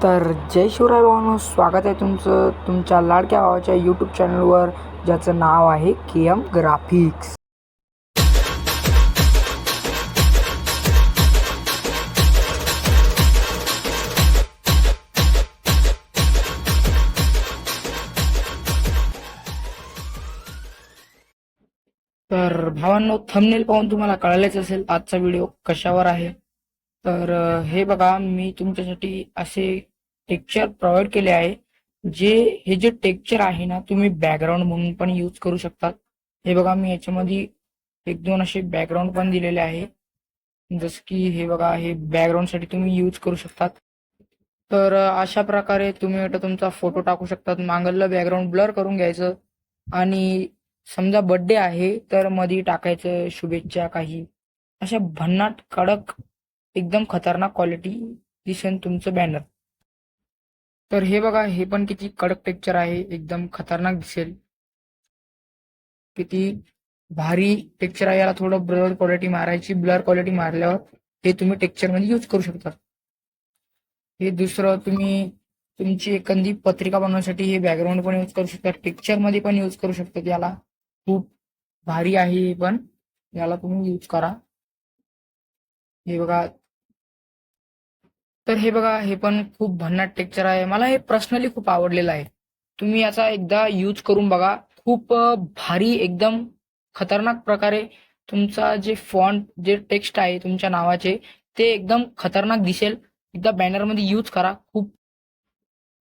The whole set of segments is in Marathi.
तर जय शिवराय भावांनो, स्वागत आहे तुमचं तुमच्या लाडक्या भावाच्या यूट्यूब चॅनलवर, ज्याचं नाव आहे KM ग्राफिक्स. तर भावांनो, थंबनेल पाहून तुम्हाला कळलेच असेल आजचा व्हिडिओ कशावर आहे. तर हे बघा, मी तुमच्यासाठी असे टेक्चर प्रोव्हाइड केले आहे. हे जे टेक्चर आहे ना, तुम्ही बॅकग्राऊंड म्हणून पण यूज करू शकता. हे बघा, मी याच्यामध्ये एक दोन असे बॅकग्राऊंड पण दिलेले आहे. जसं की हे बघा, हे बॅकग्राऊंड साठी तुम्ही यूज करू शकतात. तर अशा प्रकारे तुम्ही आता तुमचा फोटो टाकू शकतात. मागलं बॅकग्राऊंड ब्लर करून घ्यायचं आणि समजा बर्थडे आहे तर मध्ये टाकायचं शुभेच्छा काही. अशा भन्नाट कडक एकदम खतरनाक क्वालिटी दिसेल तुमचं बॅनर. तर हे बघा, हे पण किती कडक टेक्चर आहे, एकदम खतरनाक दिसेल. किती भारी टेक्चर आहे. याला थोडं ब्लर क्वालिटी मारायची. ब्लर क्वालिटी मारल्यावर हे तुम्ही टेक्चर मध्ये यूज करू शकता. हे दुसरं, तुम्ही तुमची एखादी पत्रिका बनवण्यासाठी हे बॅकग्राऊंड पण यूज करू शकता. टेक्चर मध्ये पण यूज करू शकता. याला खूप भारी आहे हे पण. याला तुम्ही यूज करा. हे बघा, तर हे बघा, हे पण खूप भन्नाट टेक्चर आहे. मला हे पर्सनली खूप आवडलेलं आहे. तुम्ही याचा एकदा यूज करून बघा. खूप भारी एकदम खतरनाक प्रकारे तुमचा जे फॉन्ट जे टेक्स्ट आहे तुमच्या नावाचे ते एकदम खतरनाक दिसेल. एकदा बॅनरमध्ये यूज करा. खूप,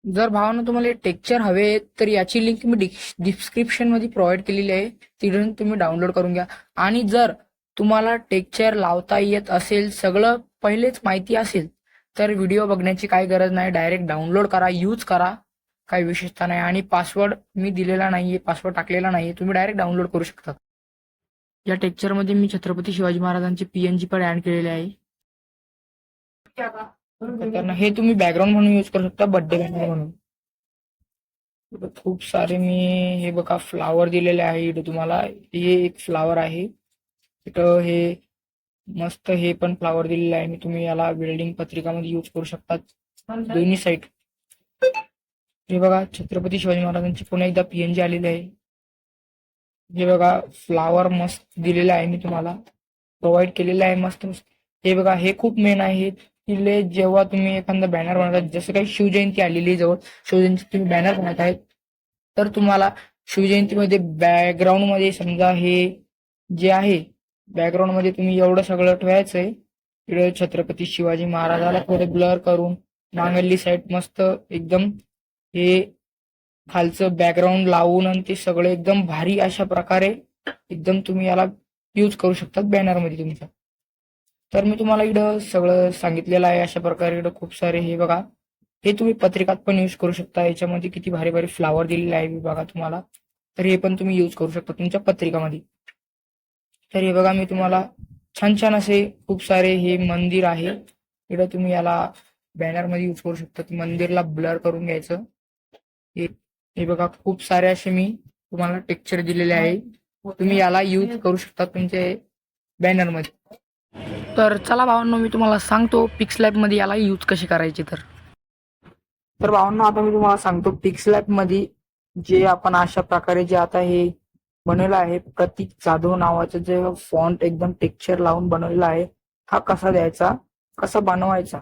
जर भावांनो तुम्हाला टेक्चर हवे तर याची लिंक मी डिस्क्रिप्शन मध्ये प्रोव्हाइड केलेली आहे. तिथून तुम्ही डाउनलोड करून घ्या. आणि जर तुम्हाला टेक्चर लावता येत असेल, सगळं पहिलेच माहिती असेल, तर व्हिडिओ बघण्याची काही गरज नाही. डायरेक्ट डाउनलोड करा, यूज करा. काही विशेषता नाही. आणि पासवर्ड मी दिलेला नाहीये, पासवर्ड टाकलेला नाहीये. तुम्ही डायरेक्ट डाउनलोड करू शकता. या टेक्चरमध्ये मी छत्रपती शिवाजी महाराजांचे PNG पण ऍड केलेले आहे. खतरनाक. हे तुम्ही बॅकग्राऊंड म्हणून यूज करू शकता, बर्थडे बॅनर म्हणून. इथं खूप सारे मी हे बघा फ्लावर दिलेले आहे. इथं तुम्हाला हे एक फ्लावर आहे. इथं हे मस्त हे पण फ्लावर दिलेले आहे. मी तुम्ही याला वेल्डिंग पत्रिकामध्ये यूज करू शकतात दोन्ही साईड. हे बघा, छत्रपती शिवाजी महाराजांची पुन्हा एकदा PNG आलेली आहे. हे बघा, फ्लावर मस्त दिलेला आहे. मी तुम्हाला प्रोव्हाइड केलेला आहे मस्त मस्त. हे बघा, हे खूप मेन आहे. तिले जेव्हा तुम्ही एखादा बॅनर बनवता, जसं काही शिवजयंती आलेली जवळ, शिवजयंती तुम्ही बॅनर बनवत आहेत, तर तुम्हाला शिवजयंतीमध्ये बॅकग्राऊंड मध्ये समजा हे जे आहे बॅकग्राऊंड मध्ये तुम्ही एवढं सगळं ठेवायचंय. इकडे छत्रपती शिवाजी महाराजाला थोडे ब्लर करून मागली साईड मस्त एकदम हे खालचं बॅकग्राऊंड लावून आणि ते सगळं एकदम भारी अशा प्रकारे एकदम तुम्ही याला यूज करू शकता बॅनरमध्ये तुमच्या. तर मी तुम्हाला इकडं सगळं सांगितलेलं आहे. अशा प्रकारे इकडं खूप सारे हे बघा, हे तुम्ही पत्रिकात पण यूज करू शकता. याच्यामध्ये किती भारी भारी फ्लावर दिलेले आहे बघा तुम्हाला. तर हे पण तुम्ही यूज करू शकता तुमच्या पत्रिकामध्ये. तर हे बघा, मी तुम्हाला छान छान असे खूप सारे हे मंदिर आहे. इकडं तुम्ही याला बॅनरमध्ये यूज करू शकता. मंदिरला ब्लर करून घ्यायचं. हे हे बघा, खूप सारे असे मी तुम्हाला टेक्चर दिलेले आहे. तुम्ही याला यूज करू शकता तुमच्या बॅनरमध्ये. तर चला भावांनो, मी तुम्हाला सांगतो पिक्सलॅब मध्ये याला यूज कसे करायचे. तर भावांनो, आता मी तुम्हाला सांगतो पिक्सलॅब मध्ये जे आपण अशा प्रकारे जे आता हे बनवलं आहे, प्रतीक जाधव नावाचं जे फॉन्ट एकदम टेक्स्चर लावून बनवलेला आहे, हा कसा द्यायचा, कसा बनवायचा.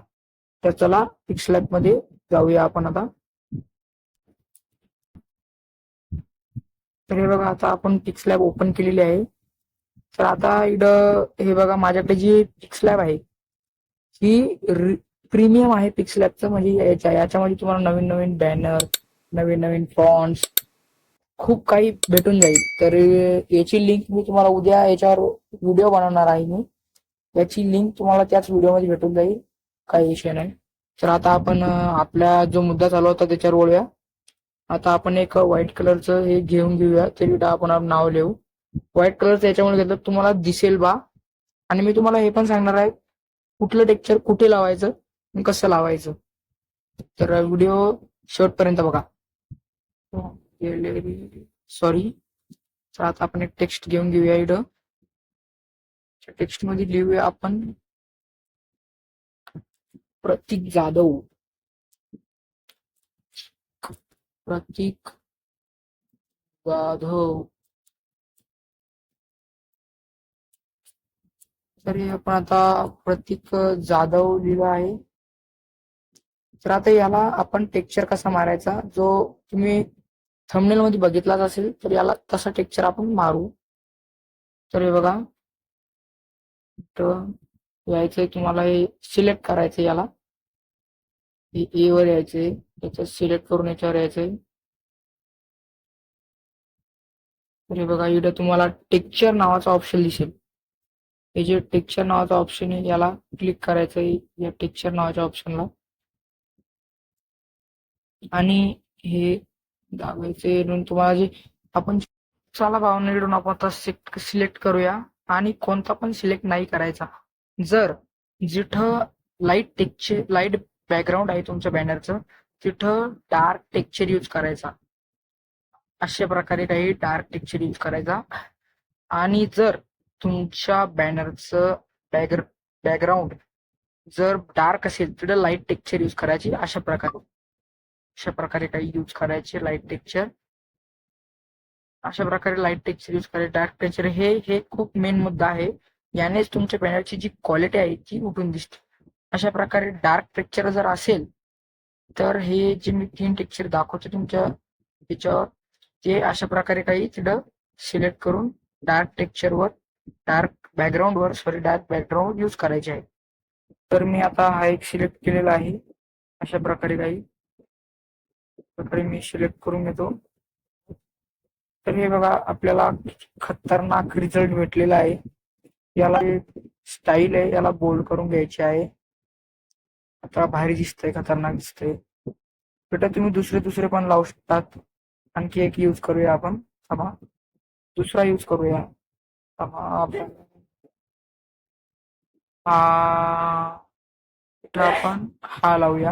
तर चला पिक्सलॅब मध्ये जाऊया आपण आता. तर हे बघा, आता आपण पिक्सलॅब ओपन केलेली आहे. तर आता इकडं हे बघा, माझ्याकडे जी पिक्सलॅब आहे ही प्रीमियम आहे पिक्सलॅबचं. म्हणजे याच्यामध्ये तुम्हाला नवीन नवीन बॅनर, नवीन नवीन फॉन्ट्स खूप काही भेटून जाईल. तर याची लिंक मी तुम्हाला उद्या याच्यावर व्हिडिओ बनवणार आहे. मी याची लिंक तुम्हाला त्याच व्हिडिओमध्ये भेटून जाईल, काही विषय नाही. तर आता आपण आपला जो मुद्दा चालू होता त्याच्यावर बोलूया. आता आपण एक व्हाईट कलरचं हे घेऊया. तरी आपण नाव लिहू. व्हाईट कलरचं याच्यामुळे घेतलं तुम्हाला दिसेल बा. आणि मी तुम्हाला हे पण सांगणार आहे कुठलं टेक्स्चर कुठे लावायचं आणि कसं लावायचं. तर व्हिडिओ शेवटपर्यंत बघा. सॉरी. तर आता आपण एक टेक्स्ट घेऊन घेऊया. इथं टेक्स्ट मध्ये लिहूया आपण प्रतीक जाधव. प्रतीक जाधव. तर हे आपण आता प्रतीक जाधव लिहिलं आहे. तर आता याला आपण टेक्स्चर कसा मारायचा, जो तुम्ही थंबनेल मध्ये बघितलाच असेल, तर याला तसा टेक्स्चर आपण मारू. तर हे बघा, तर यायचंय तुम्हाला, हे सिलेक्ट करायचं याला, ए वर यायचंय, याच्यात सिलेक्ट करून याच्यावर यायचंय. तर हे बघा, इथं तुम्हाला टेक्स्चर नावाचा ऑप्शन दिसेल. हे जे टेक्स्चर नावाचा ऑप्शन आहे याला क्लिक करायचंय, या टेक्स्चर नावाच्या ऑप्शनला, आणि हे दाबायचे. तुम्हाला जे आपण, चला भावना इकडून आपण आता सिलेक्ट करूया, आणि कोणता पण सिलेक्ट नाही करायचा. जर जिथं लाईट बॅकग्राऊंड आहे तुमच्या बॅनरचं, तिथं डार्क टेक्स्चर यूज करायचा. अशा प्रकारे काही डार्क टेक्स्चर यूज करायचा. आणि जर तुमच्या बॅनरचं बॅकग्राऊंड जर डार्क असेल, तर लाईट टेक्स्चर यूज करायची. अशा प्रकारे काही यूज करायचे लाईट टेक्स्चर. अशा प्रकारे लाईट टेक्स्चर यूज करायचे. डार्क टेक्स्चर हे खूप मेन मुद्दा आहे. यानेच तुमच्या बॅनरची जी क्वालिटी आहे ती उठून दिसते. अशा प्रकारे डार्क टेक्स्चर जर असेल, तर हे जे मी 3 टेक्स्चर दाखवतो तुमच्या याच्यावर, ते अशा प्रकारे काही तिथं सिलेक्ट करून डार्क बॅकग्राऊंड यूज करायचे आहे. तर मी आता हा एक सिलेक्ट केलेला आहे. अशा प्रकारे मी सिलेक्ट करून घेतो. तर हे बघा, आपल्याला खतरनाक रिझल्ट भेटलेला आहे. याला स्टाईल आहे, याला बोल्ड करून घ्यायची आहे. आता भारी दिसतंय, खतरनाक दिसतंय. बेटा तुम्ही दुसरे पण लावू शकतात. आणखी एक यूज करूया आपण. दुसरा यूज करूया आपण. आपण हा लावूया.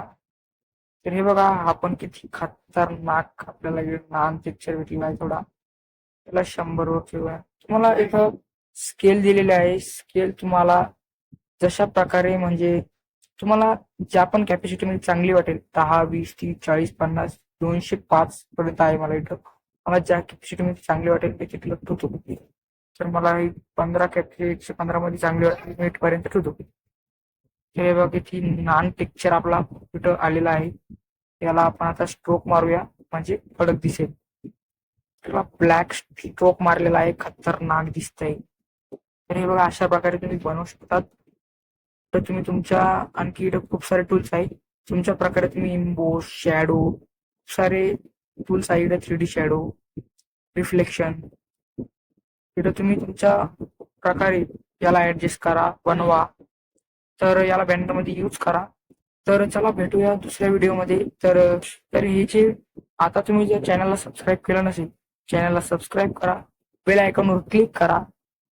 तर हे बघा, आपण किती खतरनाक आपल्याला लहान पिक्चर भेटलेला आहे. थोडा त्याला 100 वर ठेवूया. तुम्हाला इथं स्केल दिलेले आहे. स्केल तुम्हाला जशा प्रकारे, म्हणजे तुम्हाला ज्या पण कॅपॅसिटी मध्ये चांगली वाटेल, 10, 20, 30, 40, 50, 205 पर्यंत आहे मला इथं. मला ज्या कॅपॅसिटी मध्ये चांगली वाटेल ते तिथलं ठेवतो. तर मला 15 कॅपॅसिटी 115 मध्ये चांगली वाटेल, मी इथपर्यंत ठेवतो. हे बघा, किती लहान टेक्स्चर आपला इथं आलेला आहे. याला आपण आता स्ट्रोक मारूया, म्हणजे कडक दिसेल. त्याला ब्लॅक स्ट्रोक मारलेला आहे, खतरनाक दिसतंय. तर हे बघा, अशा प्रकारे तुम्ही बनवू शकतात. तर तुम्ही तुमच्या, आणखी इथं खूप सारे टूल्स आहेत. तुमच्या प्रकारे तुम्ही इम्बोस, शॅडो, सारे टूल्स आहे. 3D शॅडो, रिफ्लेक्शन, इथं तुम्ही तुमच्या प्रकारे याला ऍडजस्ट करा, बनवा. तर याला बॅनर मध्ये यूज करा. तर चला भेटूया दुसऱ्या व्हिडिओमध्ये. तर हे जे, आता तुम्ही जर चॅनलला सबस्क्राईब केलं नसेल, चॅनलला सबस्क्राईब करा, बेल आयकॉनवर क्लिक करा,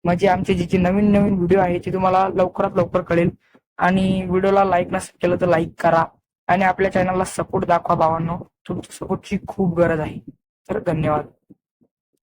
म्हणजे आमचे जे नवीन व्हिडिओ आहे ते तुम्हाला लवकरात लवकर कळेल. आणि व्हिडिओला लाईक नसेल केलं तर लाईक करा, आणि आपल्या चॅनलला सपोर्ट दाखवा भावांनो. तुमच्या सपोर्टची खूप गरज आहे. तर धन्यवाद.